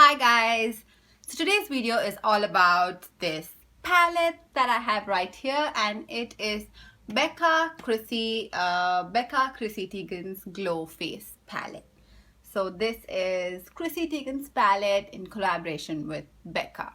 Hi guys! So today's video is all about this palette that I have right here, and it is Becca Chrissy Teigen's Glow Face palette. So this is Chrissy Teigen's palette in collaboration with Becca.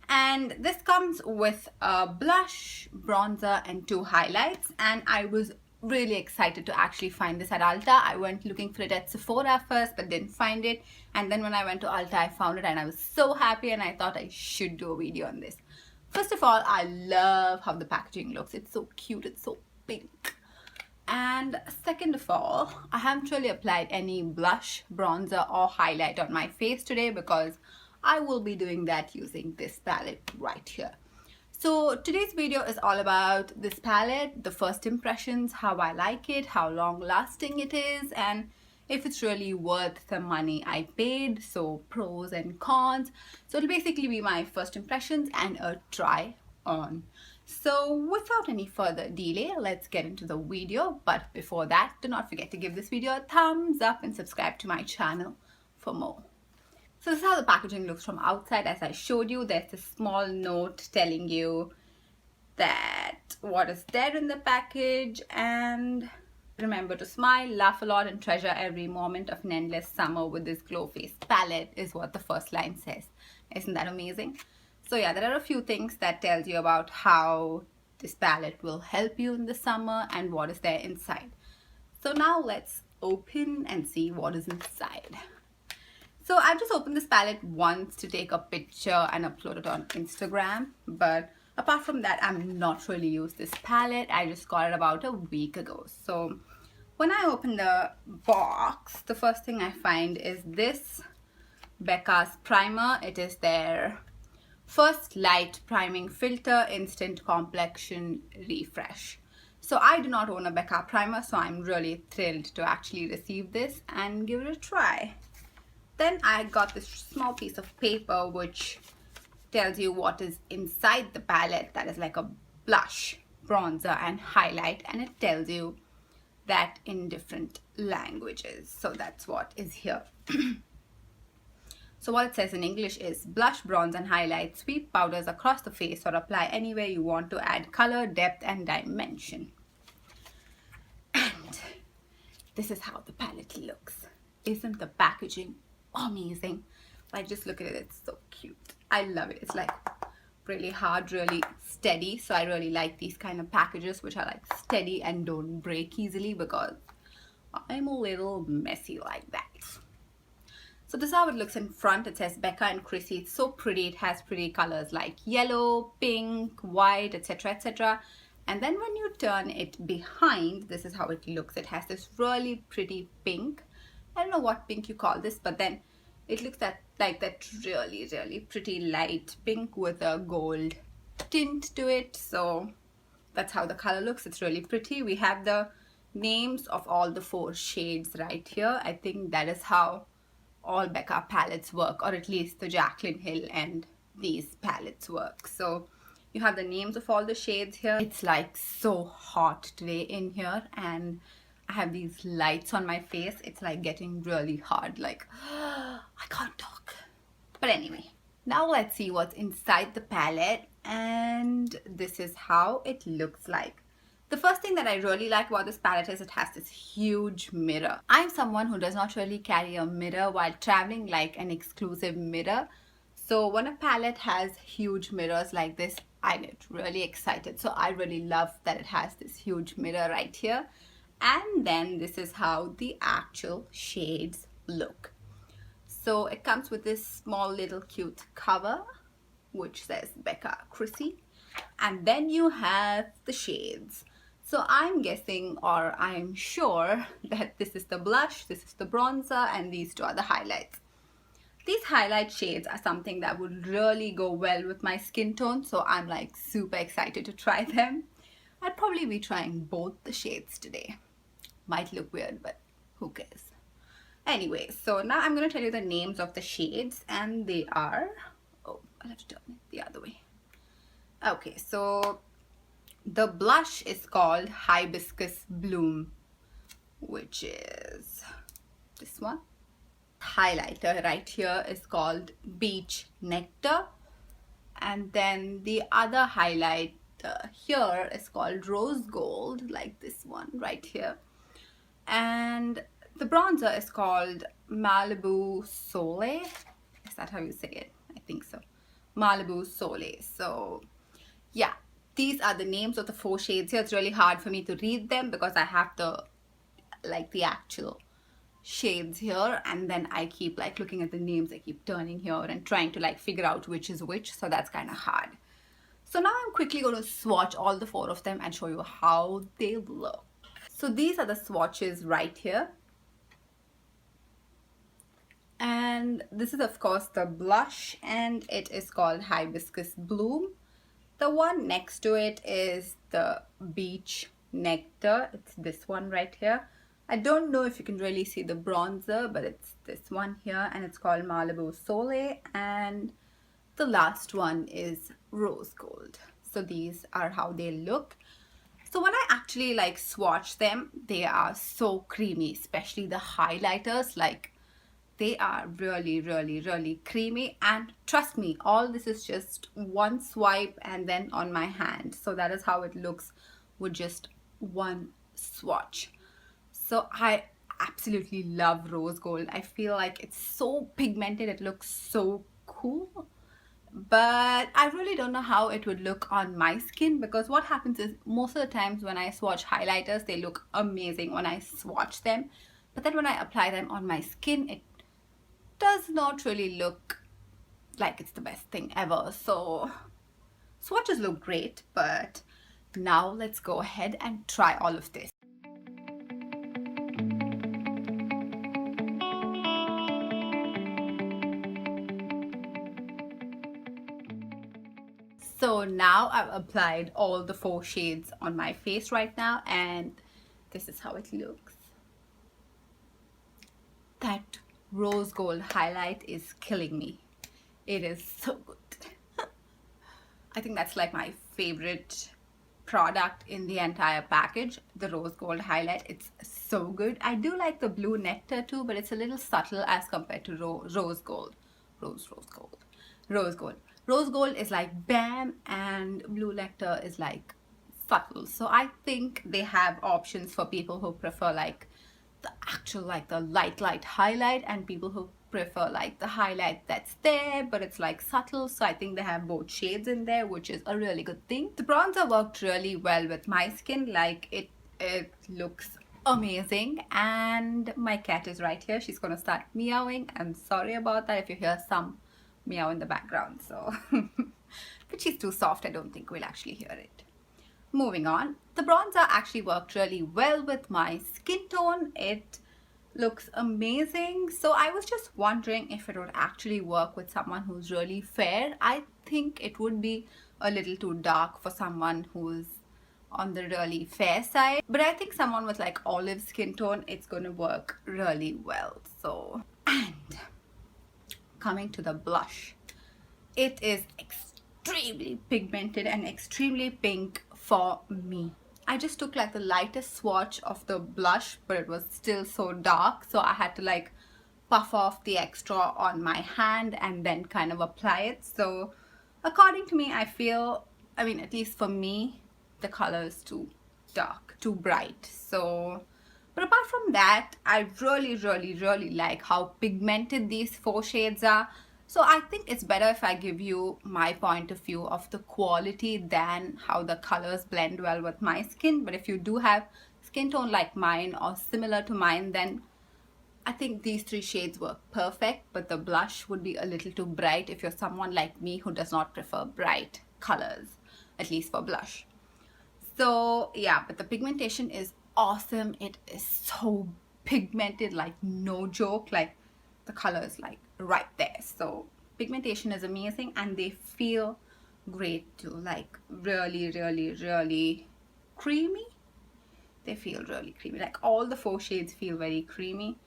And this comes with a blush, bronzer and 2 highlights, and I was really excited to actually find this at Ulta. I went looking for it at Sephora first but didn't find it, and then when I went to Ulta I found it and I was so happy, and I thought I should do a video on this. First of all, I love how the packaging looks. It's so cute, it's so pink. And second of all, I haven't really applied any blush, bronzer or highlight on my face today because I will be doing that using this palette right here. So today's video is all about this palette, the first impressions, how I like it, how long lasting it is, and if it's really worth the money I paid, so pros and cons. So it'll basically be my first impressions and a try on. So without any further delay, let's get into the video. But before that, do not forget to give this video a thumbs up and subscribe to my channel for more. So this is how the packaging looks from outside. As I showed you, there's a small note telling you that what is there in the package, and remember to smile, laugh a lot and treasure every moment of an endless summer with this Glow Face palette is what the first line says. Isn't that amazing? So yeah, there are a few things that tells you about how this palette will help you in the summer and what is there inside. So now let's open and see what is inside. So I've just opened this palette once to take a picture and upload it on Instagram, but apart from that, I'm not really used this palette. I just got it about a week ago. So when I open the box, the first thing I find is this Becca's primer. It is their first light priming filter instant complexion refresh. So I do not own a Becca primer, so I'm really thrilled to actually receive this and give it a try. Then I got this small piece of paper which tells you what is inside the palette. That is like a blush, bronzer and highlight, and it tells you that in different languages. So that's what is here. So what it says in English is blush, bronze and highlight, sweep powders across the face or apply anywhere you want to add color, depth and dimension. And this is how the palette looks. Isn't the packaging amazing? Like, just look at it, it's so cute. I love it. It's like really hard, really steady. So I really like these kind of packages which are like steady and don't break easily because I'm a little messy like that. So this is how it looks in front. It says Becca and Chrissy. It's so pretty. It has pretty colors like yellow, pink, white, etc, etc. And then when you turn it behind, this is how it looks. It has this really pretty pink. I don't know what pink you call this, but then it looks like that really, really pretty light pink with a gold tint to it. So that's how the color looks. It's really pretty. We have the names of all the 4 shades right here. I think that is how all Becca palettes work, or at least the Jaclyn Hill and these palettes work. So you have the names of all the shades here. It's like so hot today in here, and I have these lights on my face. It's like getting really hard, like I can't talk. But anyway, now let's see what's inside the palette, and this is how it looks like. The first thing that I really like about this palette is it has this huge mirror. I'm someone who does not really carry a mirror while traveling, like an exclusive mirror. So when a palette has huge mirrors like this, I get really excited. So I really love that it has this huge mirror right here. And then this is how the actual shades look. So it comes with this small little cute cover which says Becca Chrissy, and then you have the shades. So I'm guessing, or I'm sure, that this is the blush, this is the bronzer, and these 2 are the highlights. These highlight shades are something that would really go well with my skin tone, so I'm like super excited to try them. I'll probably be trying both the shades today. Might look weird, but who cares? Anyway, so now I'm going to tell you the names of the shades, and they are, oh, I'll have to turn it the other way. Okay, so the blush is called Hibiscus Bloom, which is this one. highlighter right here is called Beach Nectar, and then the other highlight here is called Rose Gold, like this one right here, and the bronzer is called Malibu Soleil. Is that how you say it? I think so. Malibu Soleil. So yeah, these are the names of the 4 shades here. It's really hard for me to read them because I have the actual shades here, and then I keep like looking at the names. I keep turning here and trying to like figure out which is which, so that's kind of hard. So now I'm quickly going to swatch all the 4 of them and show you how they look. So these are the swatches right here, and this is of course the blush, and it is called Hibiscus Bloom. The one next to it is the Beach Nectar. It's this one right here. I don't know if you can really see the bronzer, but it's this one here, and it's called Malibu Soleil, and the last one is Rose Gold. So these are how they look. So when I actually like swatch them, they are so creamy, especially the highlighters. Like, they are really creamy, and trust me, all this is just one swipe and then on my hand. So that is how it looks with just one swatch. So I absolutely love Rose Gold. I feel like it's so pigmented, it looks so cool, but I really don't know how it would look on my skin, because what happens is most of the times when I swatch highlighters, they look amazing when I swatch them, but then when I apply them on my skin, it does not really look like it's the best thing ever. So swatches look great, but now let's go ahead and try all of this. So now I've applied all the 4 shades on my face right now, and this is how it looks. That rose gold highlight is killing me. It is so good. I think that's like my favorite product in the entire package, the rose gold highlight. It's so good. I do like the blue nectar too, but it's a little subtle as compared to rose gold. Rose gold. Rose gold is like bam, and blue nectar is like subtle. So I think they have options for people who prefer like the actual like the light highlight, and people who prefer like the highlight that's there but it's like subtle. So I think they have both shades in there, which is a really good thing. The bronzer worked really well with my skin. Like it looks amazing. And my cat is right here. She's gonna start meowing. I'm sorry about that if you hear some meow in the background. So but she's too soft. I don't think we'll actually hear it. Moving on, the bronzer actually worked really well with my skin tone. It looks amazing. So I was just wondering if it would actually work with someone who's really fair. I think it would be a little too dark for someone who's on the really fair side, but I think someone with like olive skin tone, it's going to work really well. So, and coming to the blush, it is extremely pigmented and extremely pink for me. I just took like the lightest swatch of the blush, but it was still so dark, so I had to like puff off the extra on my hand and then kind of apply it. So according to me, I feel, I mean, at least for me, the color is too dark, too bright. So, but apart from that, I really like how pigmented these 4 shades are. So I think it's better if I give you my point of view of the quality than how the colors blend well with my skin. But if you do have skin tone like mine or similar to mine, then I think these 3 shades work perfect. But the blush would be a little too bright if you're someone like me who does not prefer bright colors, at least for blush. So yeah, but the pigmentation is awesome. It is so pigmented, like no joke. Like the color is like right there. So pigmentation is amazing, and they feel great too. Like really creamy. They feel really creamy. Like all the 4 shades feel very creamy.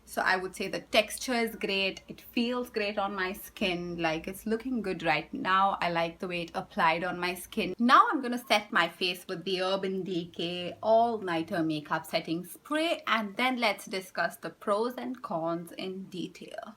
So I would say the texture is great. It feels great on my skin. Like, it's looking good right now. I like the way it applied on my skin. Now I'm going to set my face with the Urban Decay All-Nighter Makeup Setting Spray. And then let's discuss the pros and cons in detail.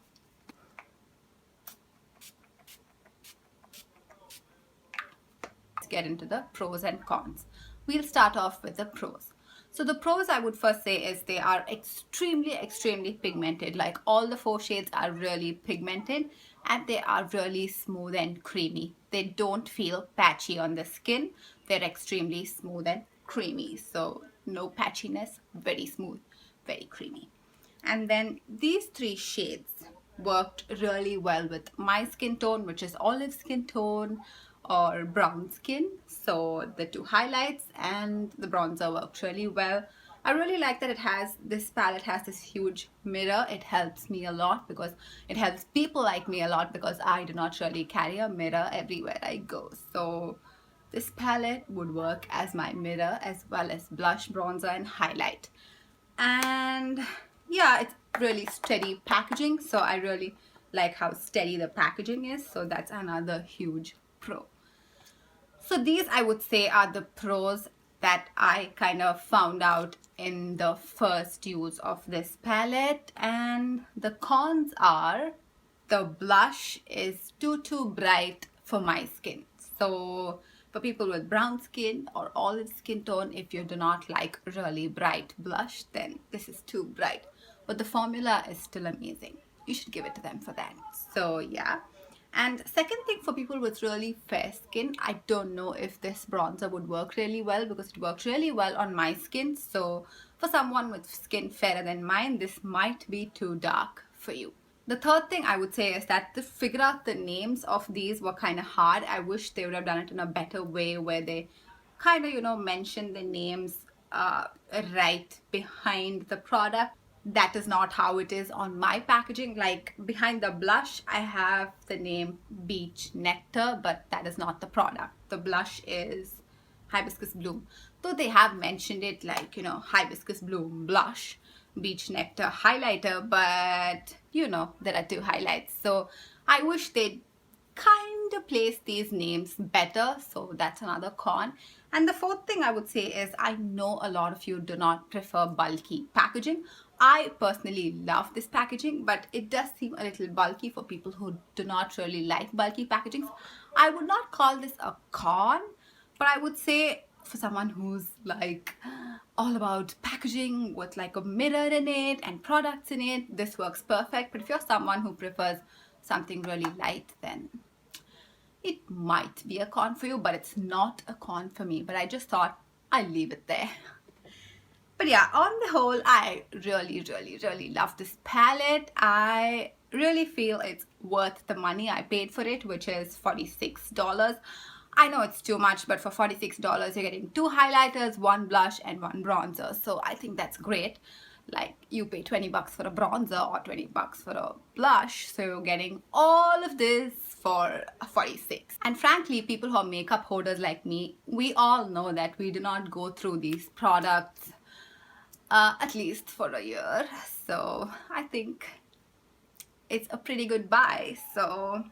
Let's get into the pros and cons. We'll start off with the pros. So the pros, I would first say, is they are extremely pigmented. Like, all the 4 shades are really pigmented and they are really smooth and creamy. They don't feel patchy on the skin. They're extremely smooth and creamy. So no patchiness, very smooth, very creamy. And then these 3 shades worked really well with my skin tone, which is olive skin tone or brown skin. So the 2 highlights and the bronzer worked really well. I really like that this palette has this huge mirror. It helps me a lot because it helps people like me a lot because I do not really carry a mirror everywhere I go. So this palette would work as my mirror as well as blush, bronzer and highlight. And yeah, it's really steady packaging. So I really like how steady the packaging is. So that's another huge pro. So these, I would say, are the pros that I kind of found out in the first use of this palette. And the cons are the blush is too bright for my skin. So for people with brown skin or olive skin tone, if you do not like really bright blush, then this is too bright. But the formula is still amazing. You should give it to them for that. So yeah. And second thing, for people with really fair skin, I don't know if this bronzer would work really well because it worked really well on my skin. So for someone with skin fairer than mine, this might be too dark for you. The third thing I would say is that to figure out the names of these were kind of hard. I wish they would have done it in a better way where they kind of, you know, mention the names right behind the product. That is not how it is on my packaging. Like, behind the blush, I have the name Beach Nectar, but that is not the product. The blush is Hibiscus Bloom. Though they have mentioned it like, you know, Hibiscus Bloom Blush, Beach Nectar Highlighter, but, you know, there are 2 highlights. So I wish they'd kind of place these names better. So that's another con. And the fourth thing I would say is I know a lot of you do not prefer bulky packaging. I personally love this packaging, but it does seem a little bulky for people who do not really like bulky packagings. I would not call this a con, but I would say for someone who's like all about packaging with like a mirror in it and products in it, this works perfect. But if you're someone who prefers something really light, then it might be a con for you, but it's not a con for me. But I just thought I'll leave it there. But yeah, on the whole, I really love this palette. I really feel it's worth the money I paid for it, which is $46. I know it's too much, but for $46, you're getting 2 highlighters, 1 blush, and 1 bronzer. So I think that's great. Like, you pay 20 bucks for a bronzer or 20 bucks for a blush. So you're getting all of this for 46. And frankly, people who are makeup hoarders like me, we all know that we do not go through these products at least for a year. So I think it's a pretty good buy. So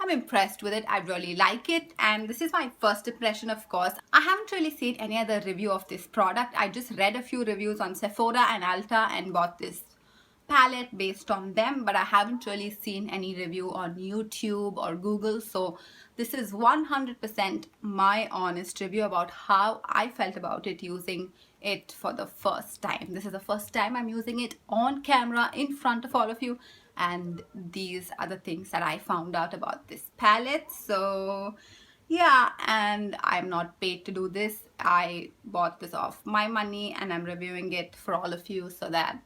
I'm impressed with it. I really like it, and this is my first impression. Of course, I haven't really seen any other review of this product. I just read a few reviews on Sephora and Ulta and bought this palette based on them, but I haven't really seen any review on YouTube or Google. So this is 100% my honest review about how I felt about it using it for the first time. This is the first time I'm using it on camera in front of all of you, and these are the things that I found out about this palette. So yeah, and I'm not paid to do this. I bought this off my money and I'm reviewing it for all of you so that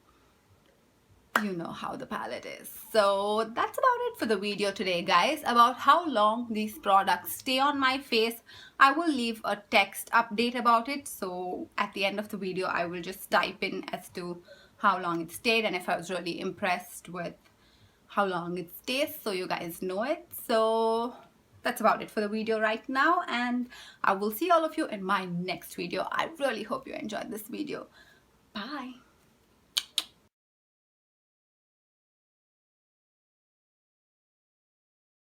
you know how the palette is. So that's about it for the video today, guys, about how long these products stay on my face. I will leave a text update about it, so at the end of the video I will just type in as to how long it stayed and if I was really impressed with how long it stays, so you guys know it. So that's about it for the video right now, and I will see all of you in my next video. I really hope you enjoyed this video. Bye.